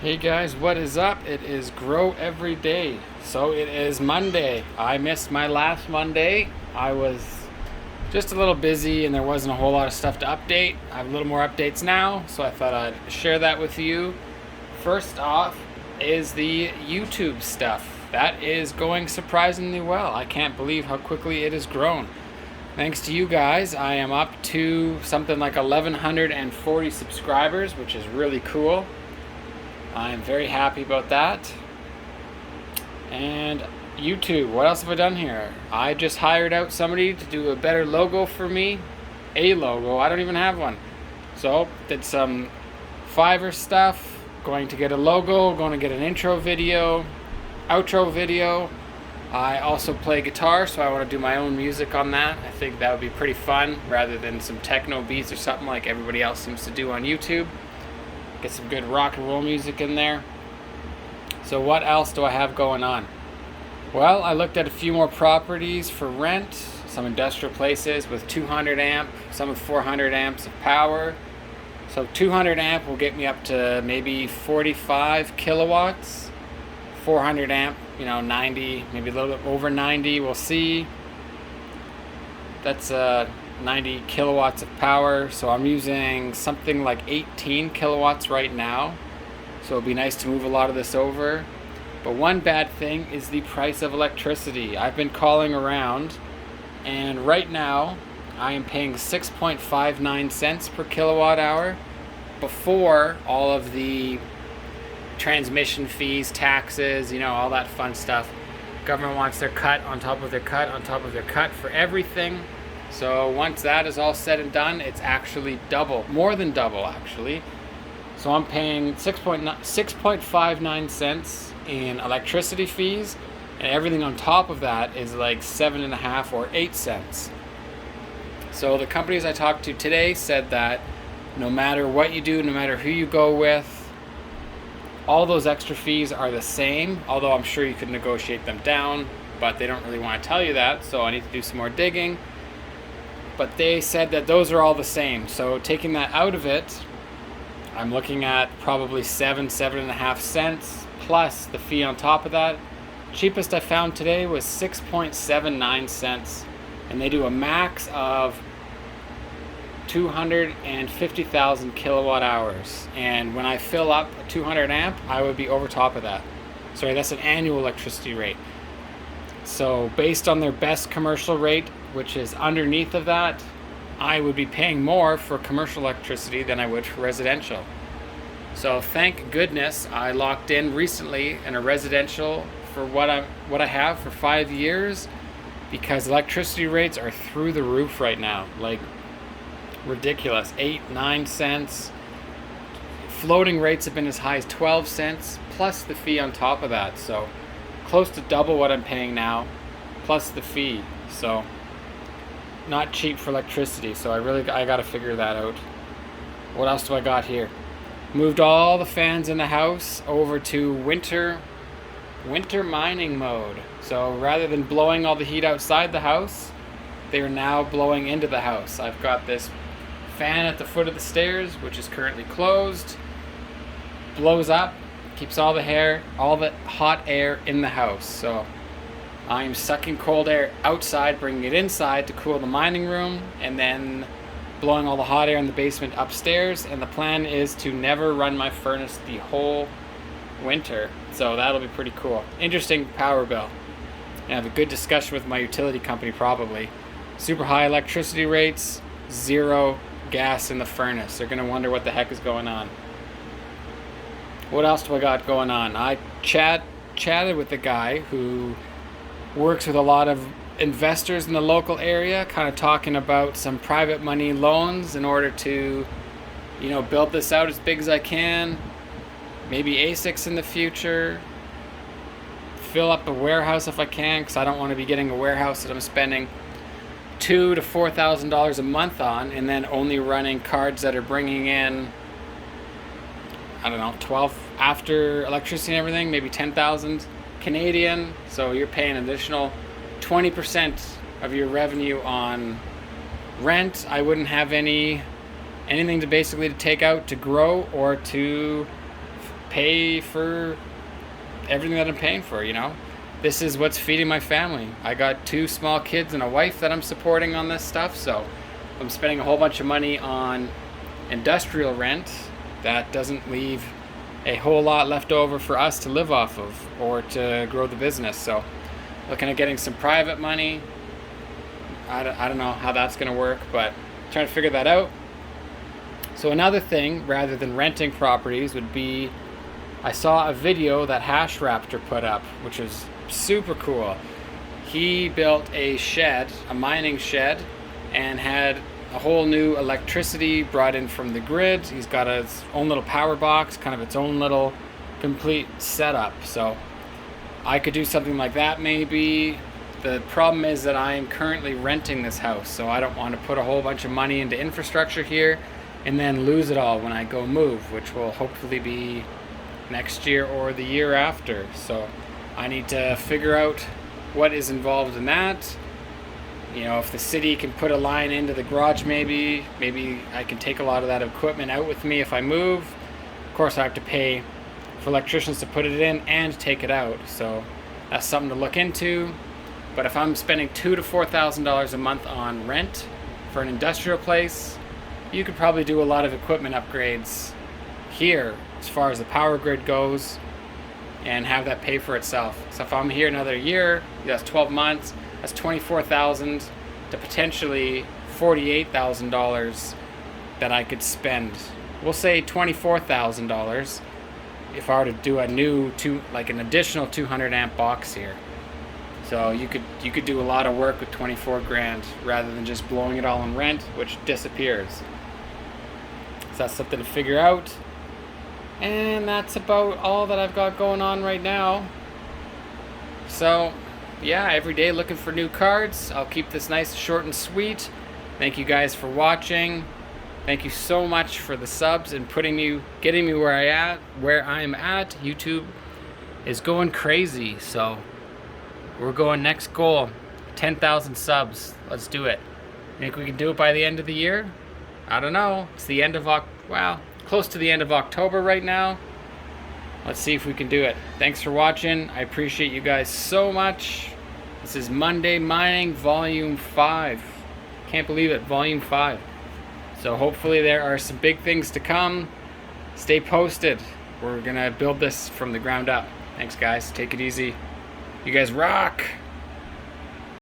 Hey guys, what is up? It is Grow Every Day. So it is Monday. I missed my last Monday. I was just a little busy and there wasn't a whole lot of stuff to update. I have a little more updates now, so I thought I'd share that with you. First off is the YouTube stuff. That is going surprisingly well. I can't believe how quickly it has grown. Thanks to you guys, I am up to something like 1,140 subscribers, which is really cool. I'm very happy about that. And YouTube, what else have I done here? I just hired out somebody to do a better logo for me. A logo, I don't even have one. So, did some Fiverr stuff, going to get a logo, going to get an intro video, outro video. I also play guitar, so I want to do my own music on that. I think that would be pretty fun, rather than some techno beats or something like everybody else seems to do on YouTube. Get some good rock and roll music in there. So what else do I have going on? Well, I looked at a few more properties for rent, some industrial places with 200 amp, some with 400 amps of power. So 200 amp will get me up to maybe 45 kilowatts. 400 amp, 90, maybe a little bit over 90, we'll see. That's 90 kilowatts of power, so I'm using something like 18 kilowatts right now, so it'd be nice to move a lot of this over. But one bad thing is the price of electricity. I've been calling around, and right now I am paying 6.59 cents per kilowatt hour before all of the transmission fees, taxes, all that fun stuff. Government wants their cut on top of their cut on top of their cut for everything. So once that is all said and done, it's actually double, more than double actually. So I'm paying 6.59 cents in electricity fees, and everything on top of that is like 7.5 or 8 cents. So the companies I talked to today said that no matter what you do, no matter who you go with, all those extra fees are the same, although I'm sure you could negotiate them down, but they don't really want to tell you that, so I need to do some more digging. But they said that those are all the same. So taking that out of it, I'm looking at probably 7.5 cents plus the fee on top of that. Cheapest I found today was 6.79 cents. And they do a max of 250,000 kilowatt hours. And when I fill up a 200 amp, I would be over top of that. Sorry, that's an annual electricity rate. So based on their best commercial rate, which is underneath of that, I would be paying more for commercial electricity than I would for residential. So thank goodness I locked in recently in a residential for what I have for 5 years, because electricity rates are through the roof right now, like ridiculous. 8-9 cents. Floating rates have been as high as 12 cents plus the fee on top of that. So close to double what I'm paying now plus the fee. So not cheap for electricity, so I got to figure that out. What else do I got here? Moved all the fans in the house over to winter mining mode. So rather than blowing all the heat outside the house, they are now blowing into the house. I've got this fan at the foot of the stairs, which is currently closed. Blows up, keeps all the hot air in the house. So I'm sucking cold air outside, bringing it inside to cool the mining room, and then blowing all the hot air in the basement upstairs. And the plan is to never run my furnace the whole winter. So that'll be pretty cool. Interesting power bill. And have a good discussion with my utility company probably. Super high electricity rates, zero gas in the furnace. They're gonna wonder what the heck is going on. What else do I got going on? I chatted with the guy who works with a lot of investors in the local area, kind of talking about some private money loans in order to, build this out as big as I can. Maybe ASICs in the future. Fill up a warehouse if I can, because I don't want to be getting a warehouse that I'm spending $2,000 to $4,000 a month on, and then only running cards that are bringing in, 12 after electricity and everything, maybe 10,000 Canadian. So you're paying an additional 20% of your revenue on rent. I wouldn't have anything to basically to take out to grow or to pay for everything that I'm paying for, you know. This is what's feeding my family. I got 2 small kids and a wife that I'm supporting on this stuff, so I'm spending a whole bunch of money on industrial rent. That doesn't leave a whole lot left over for us to live off of or to grow the business. So looking at getting some private money. I don't know how that's going to work, but trying to figure that out. So another thing, rather than renting properties, would be, I saw a video that Hash Raptor put up, which was super cool. He built a shed, a mining shed, and had a whole new electricity brought in from the grid. He's got his own little power box, kind of its own little complete setup. So I could do something like that maybe. The problem is that I am currently renting this house, so I don't want to put a whole bunch of money into infrastructure here and then lose it all when I go move, which will hopefully be next year or the year after. So I need to figure out what is involved in that. You know, if the city can put a line into the garage, maybe I can take a lot of that equipment out with me if I move. Of course, I have to pay for electricians to put it in and take it out, so that's something to look into. But if I'm spending $2,000 to $4,000 a month on rent for an industrial place, you could probably do a lot of equipment upgrades here as far as the power grid goes and have that pay for itself. So if I'm here another year, that's 12 months, that's $24,000 to potentially $48,000 that I could spend. We'll say $24,000 if I were to do a new an additional 200 amp box here. So you could do a lot of work with 24 grand rather than just blowing it all in rent, which disappears. So that's something to figure out. And that's about all that I've got going on right now. So yeah, every day looking for new cards. I'll keep this nice, short and sweet. Thank you guys for watching. Thank you so much for the subs and getting me where I'm at. YouTube is going crazy, so we're going next goal, 10,000 subs. Let's do it. Think we can do it by the end of the year? I don't know. It's the end of close to the end of October right now. Let's see if we can do it. Thanks for watching. I appreciate you guys so much. This is Monday Mining Volume 5. Can't believe it, Volume 5. So hopefully there are some big things to come. Stay posted. We're gonna build this from the ground up. Thanks guys, take it easy. You guys rock!